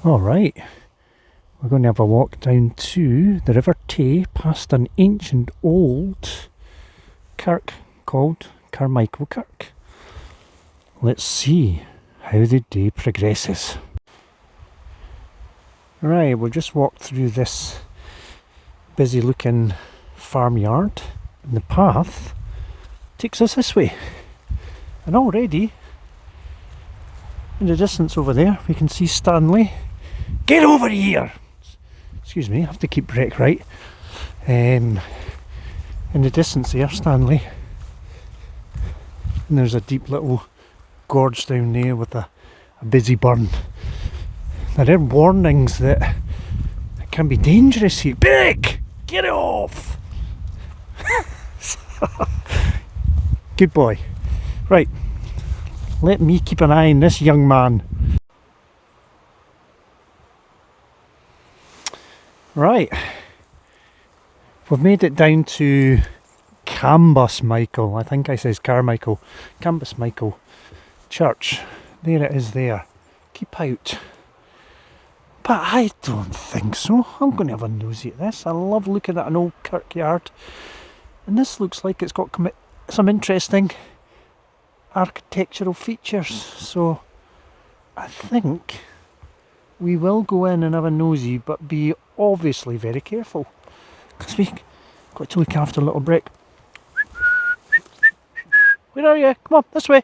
Alright, we're going to have a walk down to the River Tay past an ancient old kirk called Carmichael Kirk. Let's see how the day progresses. Right, we'll just walk through this busy looking farmyard, and the path takes us this way. And already, in the distance over there, we can see Stanley. Get over here! Excuse me, I have to keep Breck right. In the distance there, Stanley. And there's a deep little gorge down there with a busy burn. Now there are warnings that it can be dangerous here. Breck! Get it off! Good boy. Right, let me keep an eye on this young man. Right, we've made it down to Cambus Michael. I think I says Carmichael. Cambus Michael Church. There it is there. Keep out. But I don't think so. I'm going to have a nosy at this. I love looking at an old kirkyard. And this looks like it's got some interesting architectural features. So I think we will go in and have a nosy, but be obviously very careful. Because we've got to look after little Brick. Where are you? Come on, this way.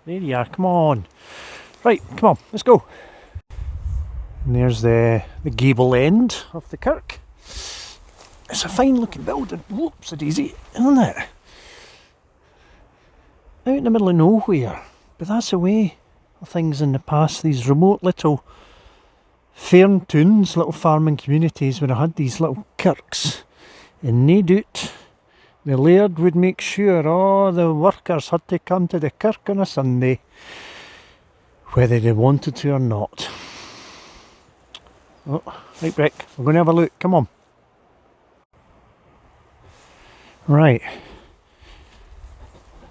There you are, come on. Right, come on, let's go. And there's the gable end of the kirk. It's a fine looking building. Whoops a daisy, isn't it? Out in the middle of nowhere. But that's the way of things in the past. These remote little fairn toons, little farming communities where I had these little kirks. And no doubt the laird would make sure all the workers had to come to the kirk on a Sunday, whether they wanted to or not. Oh, right, Brick, we're going to have a look, come on. Right,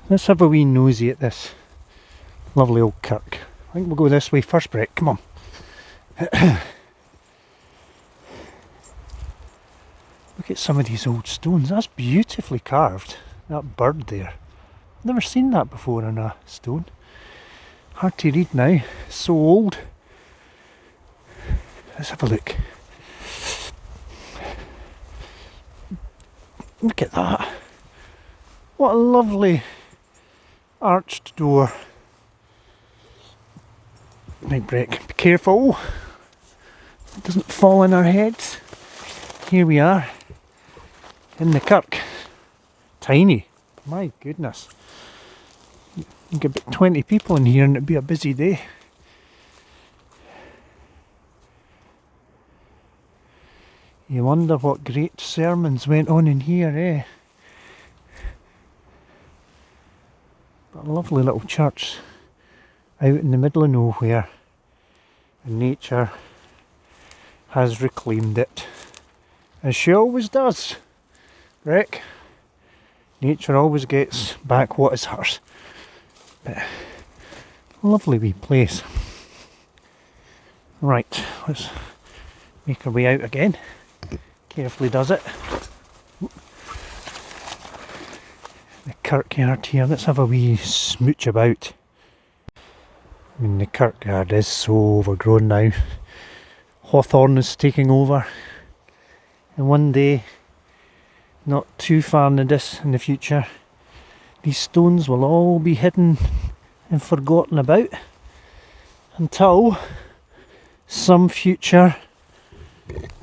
let's have a wee nosy at this lovely old kirk. I think we'll go this way first, Brick, come on. Look at some of these old stones, that's beautifully carved, that bird there. Never seen that before on a stone. Hard to read now, it's so old. Let's have a look. Look at that. What a lovely arched door. Right, Breck, be careful. It doesn't fall on our heads. Here we are in the kirk. Tiny. My goodness. You get about 20 people in here and it'd be a busy day. You wonder what great sermons went on in here, eh? But a lovely little church out in the middle of nowhere, and nature has reclaimed it, as she always does. Rick, nature always gets back what is hers. But lovely wee place. Right, let's make our way out again. Carefully does it. The kirkyard here, let's have a wee smooch about. I mean, the kirkyard is so overgrown now. Hawthorn is taking over. And one day, not too far in the future, these stones will all be hidden and forgotten about until some future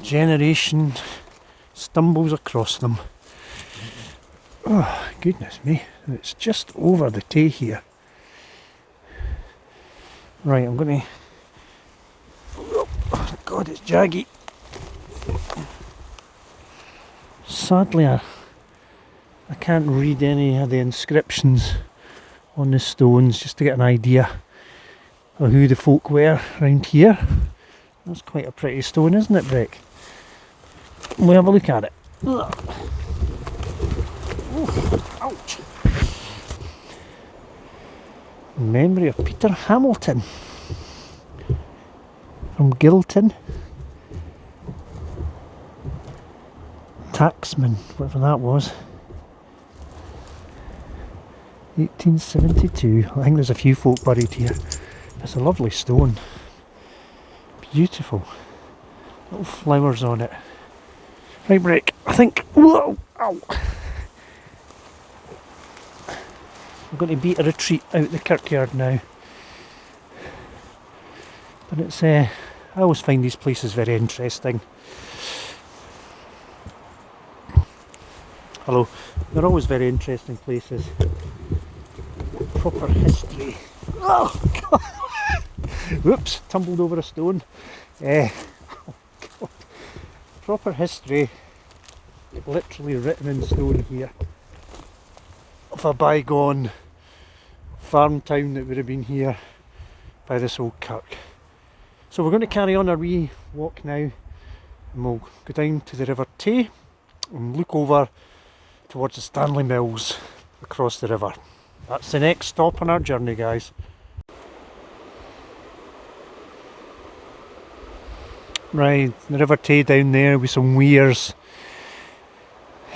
generation stumbles across them. Oh, goodness me, it's just over the Tay here. Right, I'm going to... Oh, God, it's jaggy. Sadly, I can't read any of the inscriptions on the stones, just to get an idea of who the folk were around here. That's quite a pretty stone, isn't it, Breck? We'll have a look at it. Ugh. Oh, ouch. In memory of Peter Hamilton. from Gilton. Taxman, whatever that was. 1872. I think there's a few folk buried here. It's a lovely stone. Beautiful. Little flowers on it. Right, break. I think. Whoa! Ow! I'm going to beat a retreat out the kirkyard now. But it's I always find these places very interesting. Hello. They're always very interesting places. Proper history. Oh God! Whoops! Tumbled over a stone. Oh God. Proper history. Literally written in stone here. Of a bygone farm town that would have been here by this old kirk. So we're going to carry on our wee walk now, and we'll go down to the River Tay and look over towards the Stanley Mills across the river. That's the next stop on our journey, guys. Right, the River Tay down there with some weirs.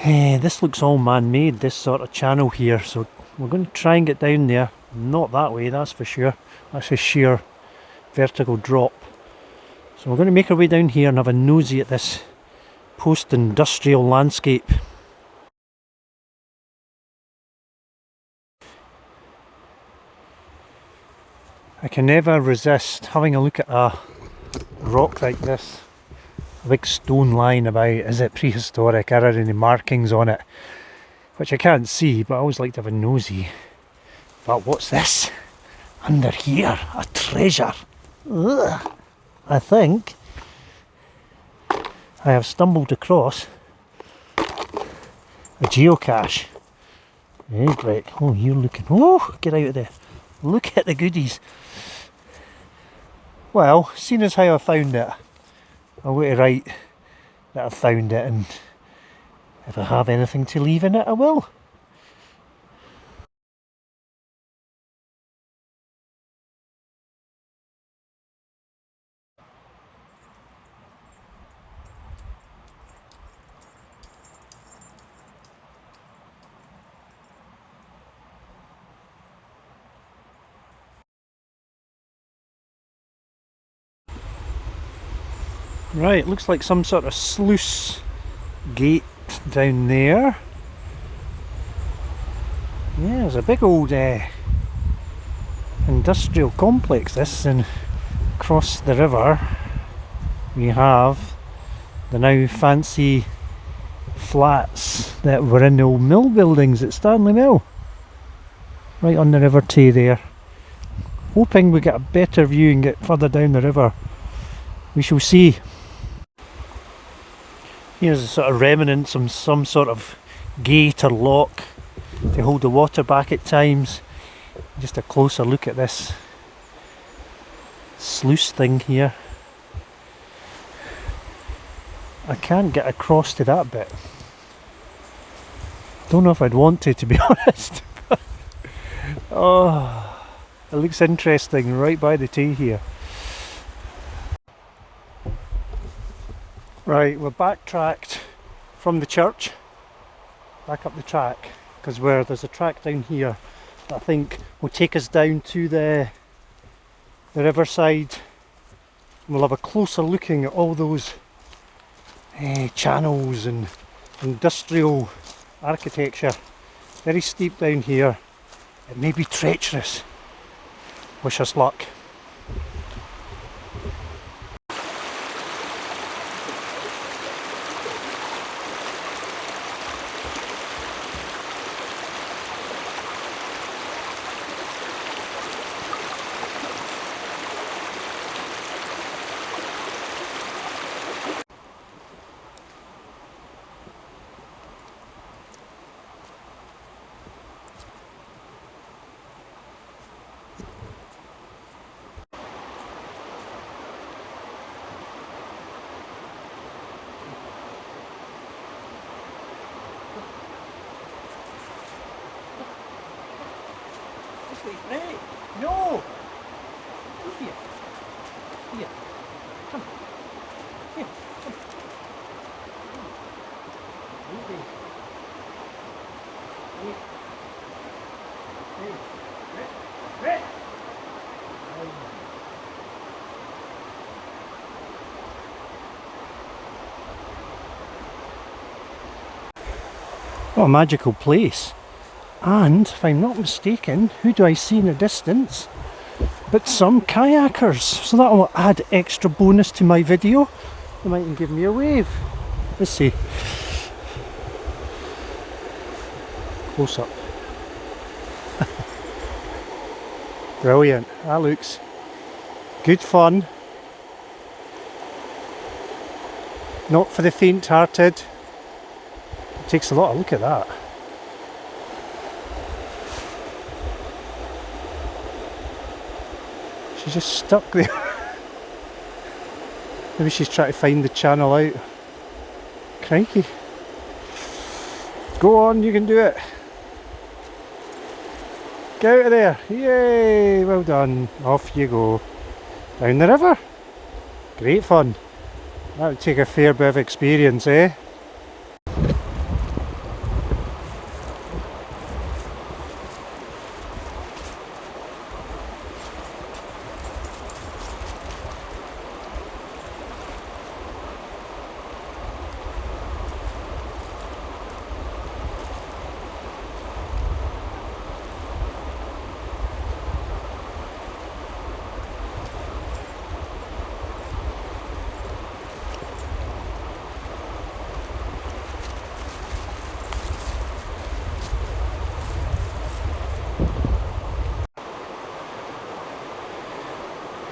This looks all man-made, this sort of channel here, so we're going to try and get down there. Not that way, that's for sure. That's a sheer vertical drop. So we're going to make our way down here and have a nosy at this post-industrial landscape. I can never resist having a look at a rock like this. A big stone lying about. Is it prehistoric? Are there any markings on it? Which I can't see, but I always like to have a nosy. But what's this? Under here, a treasure. Ugh. I think I have stumbled across a geocache. Hey Greg, oh you're looking, oh get out of there. Look at the goodies. Well, seeing as how I found it, I'm going to write that I found it, and if I have anything to leave in it, I will. Right, looks like some sort of sluice gate down there. Yeah, there's a big old industrial complex this, and across the river we have the now fancy flats that were in the old mill buildings at Stanley Mill. Right on the River Tay there. Hoping we get a better view and get further down the river. We shall see. Here's a sort of remnants of some sort of gate or lock to hold the water back at times. Just a closer look at this sluice thing here. I can't get across to that bit. Don't know if I'd want to be honest. Oh, it looks interesting right by the Tay here. Right, we're backtracked from the church, back up the track, because there's a track down here that I think will take us down to the riverside. We'll have a closer looking at all those channels and industrial architecture. Very steep down here. It may be treacherous. Wish us luck. Hey, no! Here. Here. What a magical place. And if I'm not mistaken, who do I see in the distance but some kayakers? So that will add extra bonus to my video. They might even give me a wave. Let's see. Close up. Brilliant. That looks good fun. Not for the faint-hearted. It takes a lot. Look at that. She's just stuck there. Maybe she's trying to find the channel out. Crikey. Go on, you can do it. Get out of there. Yay, well done. Off you go. Down the river. Great fun. That would take a fair bit of experience, eh?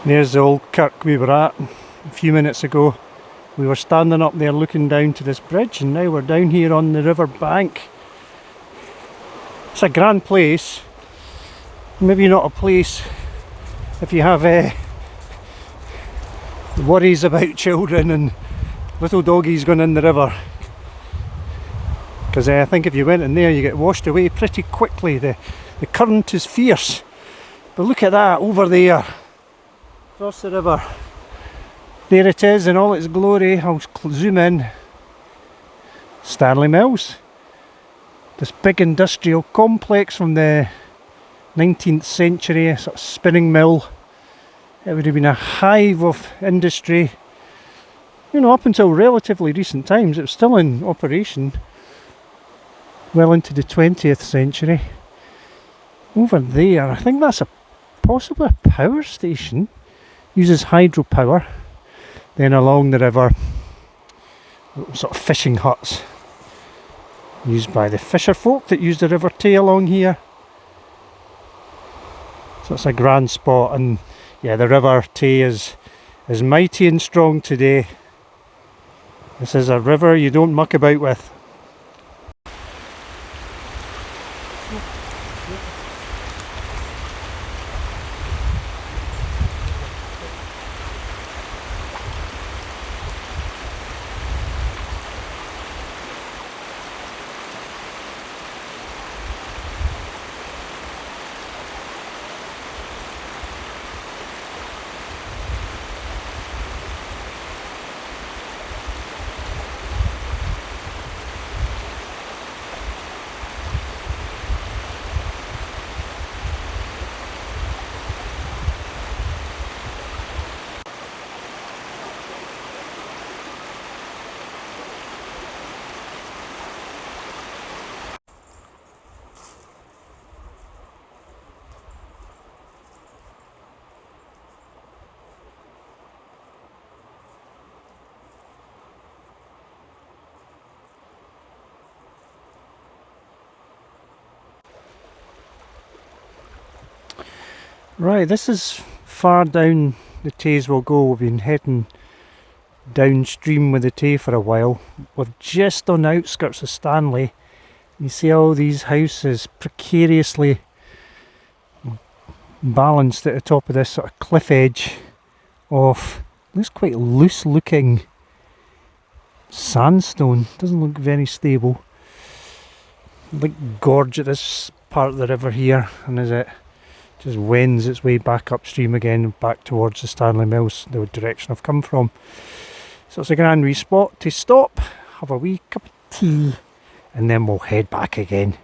There's the old kirk we were at a few minutes ago. We were standing up there looking down to this bridge, and now we're down here on the river bank. It's a grand place. Maybe not a place if you have worries about children and little doggies going in the river. Because I think if you went in there you get washed away pretty quickly. The current is fierce. But look at that over there. Across the river. There it is in all its glory. I'll zoom in. Stanley Mills. This big industrial complex from the 19th century, a sort of spinning mill. It would have been a hive of industry. You know, up until relatively recent times, it was still in operation. Well into the 20th century. Over there, I think that's possibly a power station. Uses hydropower. Then along the river, little sort of fishing huts used by the fisher folk that use the River Tay along here. So it's a grand spot, and yeah, the River Tay is mighty and strong today. This is a river you don't muck about with. Right, this is far down the Tays we'll go. We've been heading downstream with the Tay for a while. We're just on the outskirts of Stanley. You see all these houses precariously balanced at the top of this sort of cliff edge of, looks quite loose looking sandstone. Doesn't look very stable. Like gorge at this part of the river here, and as it just wends its way back upstream again, back towards the Stanley Mills, the direction I've come from. So it's a grand wee spot to stop, have a wee cup of tea, and then we'll head back again.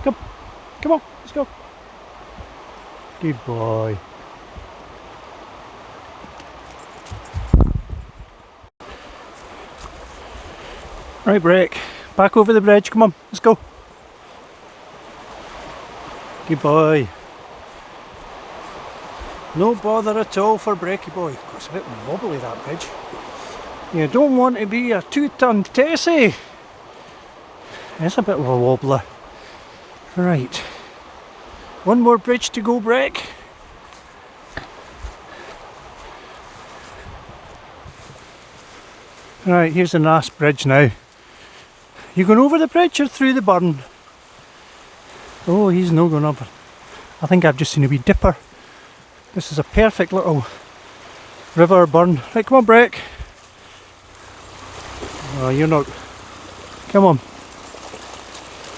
Come on, let's go. Good boy. Right, Breck, back over the bridge, come on, let's go. Good boy. No bother at all for Brecky boy. It's a bit wobbly, that bridge. You don't want to be a two-ton Tessie. It's a bit of a wobbler. Right. One more bridge to go, Breck. Right, here's the last bridge now. You going over the bridge or through the burn? Oh, he's no going over. I think I've just seen a wee dipper. This is a perfect little river burn. Right, come on, Breck. Oh, you're not. Come on.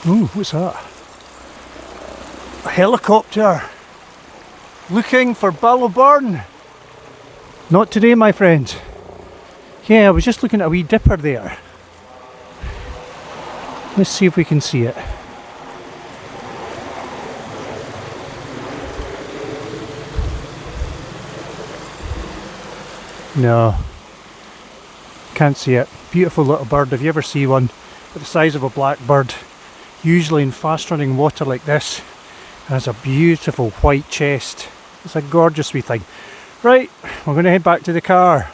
Ooh, what's that? A helicopter. Looking for Ballyburn. Not today, my friend. Yeah, I was just looking at a wee dipper there. Let's see if we can see it. No, can't see it. Beautiful little bird. If you ever see one the size of a blackbird, usually in fast running water like this, has a beautiful white chest. It's a gorgeous wee thing. Right, we're going to head back to the car.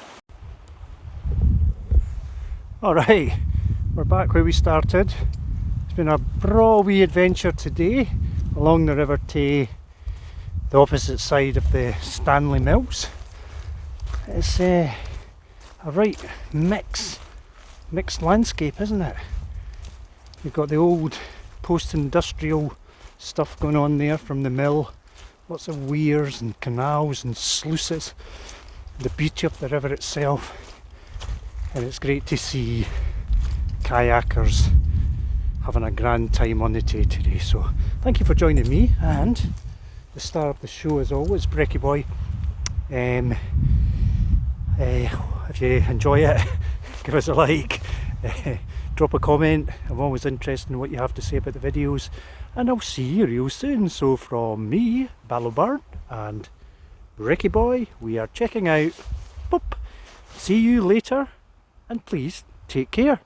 Alright, we're back where we started. It's been a braw wee adventure today along the River Tay, the opposite side of the Stanley Mills. It's a right mixed landscape, isn't it? You've got the old post-industrial stuff going on there from the mill, lots of weirs and canals and sluices, the beauty of the river itself, and it's great to see kayakers having a grand time on the Tay today. So thank you for joining me, and the star of the show as always, Brecky boy. If you enjoy it, give us a like, drop a comment. I'm always interested in what you have to say about the videos, and I'll see you real soon. So from me, Ballyburn, and Brecky boy, we are checking out. Boop. See you later, and please take care.